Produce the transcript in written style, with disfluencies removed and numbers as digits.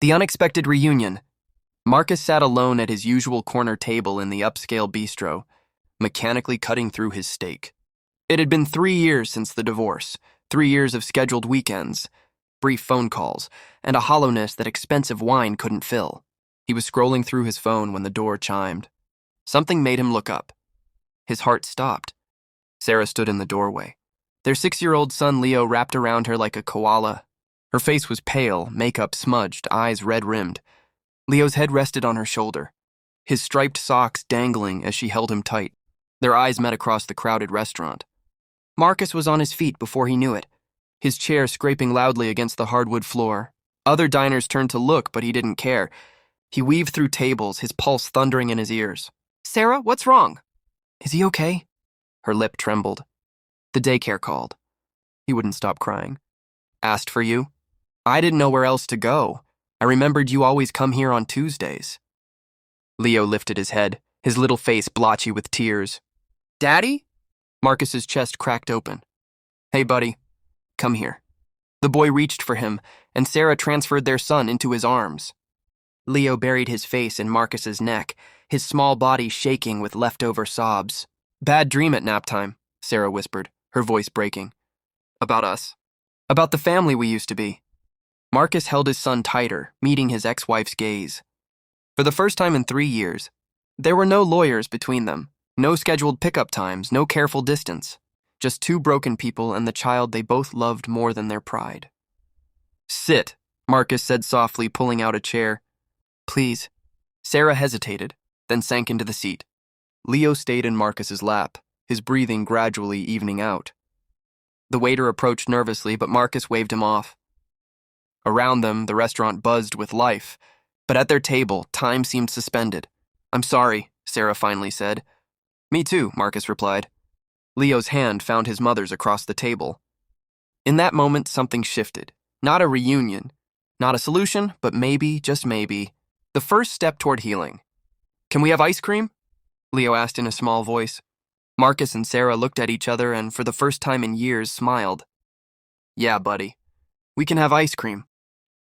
The unexpected reunion. Marcus sat alone at his usual corner table in the upscale bistro, mechanically cutting through his steak. It had been 3 years since the divorce, 3 years of scheduled weekends, brief phone calls, and a hollowness that expensive wine couldn't fill. He was scrolling through his phone when the door chimed. Something made him look up. His heart stopped. Sarah stood in the doorway. Their 6-year-old son Leo wrapped around her like a koala. Her face was pale, makeup smudged, eyes red-rimmed. Leo's head rested on her shoulder, his striped socks dangling as she held him tight. Their eyes met across the crowded restaurant. Marcus was on his feet before he knew it, his chair scraping loudly against the hardwood floor. Other diners turned to look, but he didn't care. He weaved through tables, his pulse thundering in his ears. "Sarah, what's wrong?" "Is he okay?" Her lip trembled. The daycare called. He wouldn't stop crying. "Asked for you? I didn't know where else to go. I remembered you always come here on Tuesdays." Leo lifted his head, his little face blotchy with tears. "Daddy?" Marcus's chest cracked open. "Hey, buddy, come here." The boy reached for him, and Sarah transferred their son into his arms. Leo buried his face in Marcus's neck, his small body shaking with leftover sobs. "Bad dream at nap time," Sarah whispered, her voice breaking. "About us. About the family we used to be." Marcus held his son tighter, meeting his ex-wife's gaze. For the first time in 3 years, there were no lawyers between them, no scheduled pickup times, no careful distance. Just two broken people and the child they both loved more than their pride. "Sit," Marcus said softly, pulling out a chair. "Please." Sarah hesitated, then sank into the seat. Leo stayed in Marcus's lap, his breathing gradually evening out. The waiter approached nervously, but Marcus waved him off. Around them, the restaurant buzzed with life, but at their table, time seemed suspended. "I'm sorry," Sarah finally said. "Me too," Marcus replied. Leo's hand found his mother's across the table. In that moment, something shifted. Not a reunion, not a solution, but maybe, just maybe, the first step toward healing. "Can we have ice cream?" Leo asked in a small voice. Marcus and Sarah looked at each other and, for the first time in years, smiled. "Yeah, buddy. We can have ice cream."